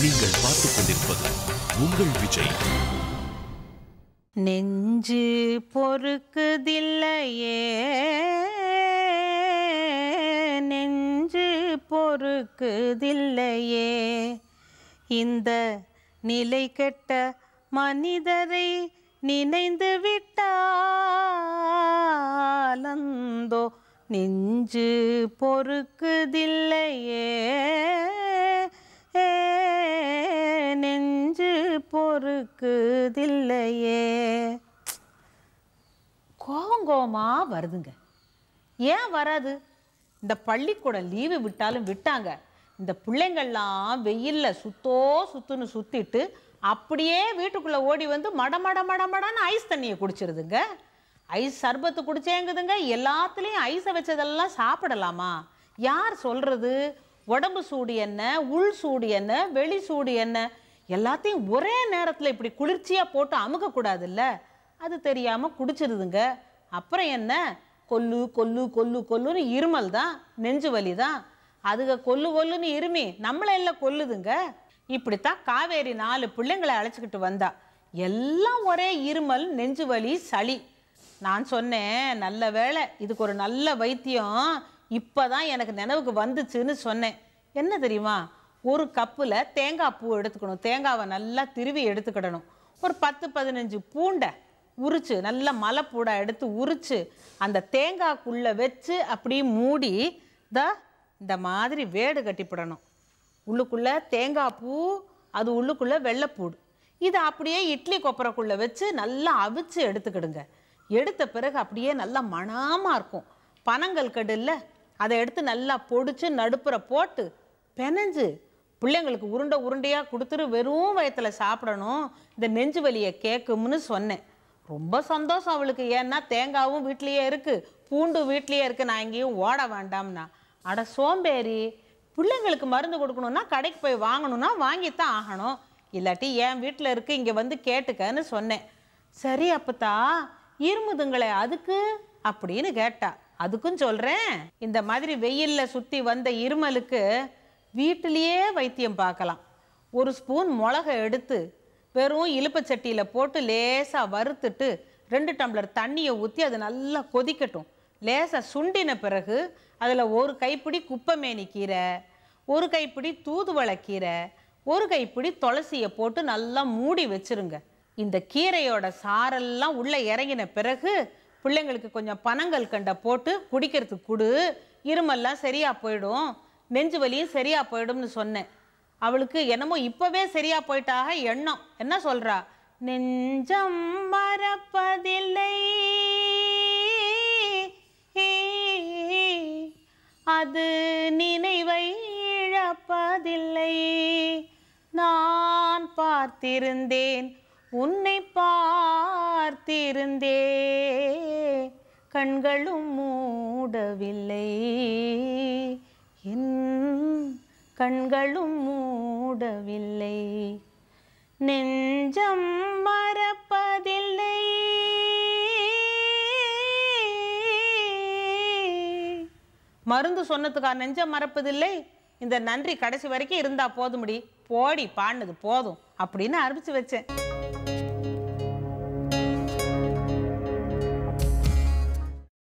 நீங்கள் பார்த்துக் கொண்டிருப்பது உங்கள் விஜய். நெஞ்சு பொறுக்குதில்லையே, நெஞ்சு பொறுக்குதில்லையே, இந்த நிலை கெட்ட மனிதரை நினைந்து விட்டாலந்தோ நெஞ்சு பொறுக்குதில்லையே, நெஞ்சு பொறுக்குதில்லையே. கோவமா வருதுங்க. ஏன் வராது? இந்த பள்ளிக்கூடம் லீவு விட்டாலும் விட்டாங்க. இந்த பிள்ளைங்கள்லாம் வெயிலில் சுத்துன்னு சுற்றிட்டு அப்படியே வீட்டுக்குள்ளே ஓடி வந்து மடமடன்னு ஐஸ் தண்ணியை குடிச்சிருதுங்க. ஐஸ் சர்பத்து குடிச்சேங்குதுங்க. எல்லாத்துலேயும் ஐஸை வச்சதெல்லாம் சாப்பிடலாமா? யார் சொல்கிறது? உடம்பு சூடு என்ன, உள் சூடு என்ன, வெளி சூடு என்ன, எல்லாத்தையும் ஒரே நேரத்தில் இப்படி குளிர்ச்சியாக போட்டு அமுக்கக்கூடாதுல்ல. அது தெரியாமல் குடிச்சிருதுங்க. அப்புறம் என்ன? கொல்லுன்னு இருமல் தான், நெஞ்சு வலி தான். அதுக கொல்லுன்னு இருமி நம்மளை எல்லாம் கொல்லுதுங்க. இப்படித்தான் காவேரி 4 பிள்ளைங்களை அழைச்சிக்கிட்டு வந்தா. எல்லாம் ஒரே இருமல், நெஞ்சு வலி, சளி. நான் சொன்னேன், நல்ல வேளை இதுக்கு ஒரு நல்ல வைத்தியம் இப்போதான் எனக்கு நினைவுக்கு வந்துச்சுன்னு சொன்னேன். என்ன தெரியுமா? ஒரு கப்பில் தேங்காய் பூ எடுத்துக்கணும். தேங்காவை நல்லா திருவி எடுத்துக்கிடணும். ஒரு 10-15 பூண்டை உரிச்சு, நல்லா மலைப்பூடை எடுத்து உரிச்சு அந்த தேங்காய்க்குள்ளே வச்சு அப்படியே மூடி இந்த மாதிரி வேடு கட்டிப்பிடணும். உள்ளுக்குள்ளே தேங்காய் பூ, அது உள்ளுக்குள்ளே வெள்ளைப்பூடு. இதை அப்படியே இட்லி கொப்பரைக்குள்ளே வச்சு நல்லா அவிச்சு எடுத்துக்கிடுங்க. எடுத்த பிறகு அப்படியே நல்லா மணமாக இருக்கும். பனங்கள் கடுல்ல, அதை எடுத்து நல்லா பொடிச்சு நடுப்புற போட்டு பெனஞ்சு பிள்ளைங்களுக்கு உருண்டையாக கொடுத்துரு வெறும் வயத்தில் சாப்பிடணும். இந்த நெஞ்சு வலியை கேட்கும்னு சொன்னேன். ரொம்ப சந்தோஷம் அவளுக்கு. ஏன்னா தேங்காவும் வீட்லேயே இருக்குது, பூண்டு வீட்லேயே இருக்குது, நான் எங்கேயும் ஓட வேண்டாம்னா. அட சோம்பேறி, பிள்ளைங்களுக்கு மருந்து கொடுக்கணுன்னா கடைக்கு போய் வாங்கணுன்னா வாங்கித்தான் ஆகணும். இல்லாட்டி என் வீட்டில் இருக்குது, இங்கே வந்து கேட்டுக்கன்னு சொன்னேன். சரி அப்பத்தா, இருமுதுங்களே அதுக்கு அப்படின்னு கேட்டா. அதுக்கும் சொல்கிறேன், இந்த மாதிரி வெயிலில் சுற்றி வந்த இருமலுக்கு வீட்டிலேயே வைத்தியம் பார்க்கலாம். ஒரு ஸ்பூன் மிளகை எடுத்து வெறும் இலுப்பச்சட்டியில் போட்டு லேசாக வறுத்துட்டு 2 டம்ளர் தண்ணியை ஊற்றி அது நல்லா கொதிக்கட்டும். லேசாக சுண்டின பிறகு அதில் ஒரு கைப்பிடி குப்பைமேனி கீரை, ஒரு கைப்பிடி தூதுவளை கீரை, ஒரு கைப்பிடி துளசியை போட்டு நல்லா மூடி வச்சுருங்க. இந்த கீரையோட சாரெல்லாம் உள்ளே இறங்கின பிறகு பிள்ளைங்களுக்கு கொஞ்சம் பனங்கள் கண்டை போட்டு குடிக்கிறதுக்கு கொடு. இருமெல்லாம் சரியாக போயிடும், நெஞ்சு வலியும் சரியாக போயிடும்னு சொன்னேன். அவளுக்கு என்னமோ இப்போவே சரியாக போயிட்டாக எண்ணம். என்ன சொல்கிறா? நெஞ்சம் மறப்பதில்லை, அது நினைவை இழப்பதில்லை, நான் பார்த்திருந்தேன் உன்னை பார்த்திருந்தே, கண்களும் மூடவில்லை, என் கண்களும் மூடவில்லை, நெஞ்சம் மறப்பதில்லை. மருந்து சொன்னதுக்கா நெஞ்சம் மறப்பதில்லை? இந்த நன்றி கடைசி வரைக்கும் இருந்தா போதும். போடி பாடுனது போதும் அப்படின்னு ஆரம்பிச்சு வச்சேன்.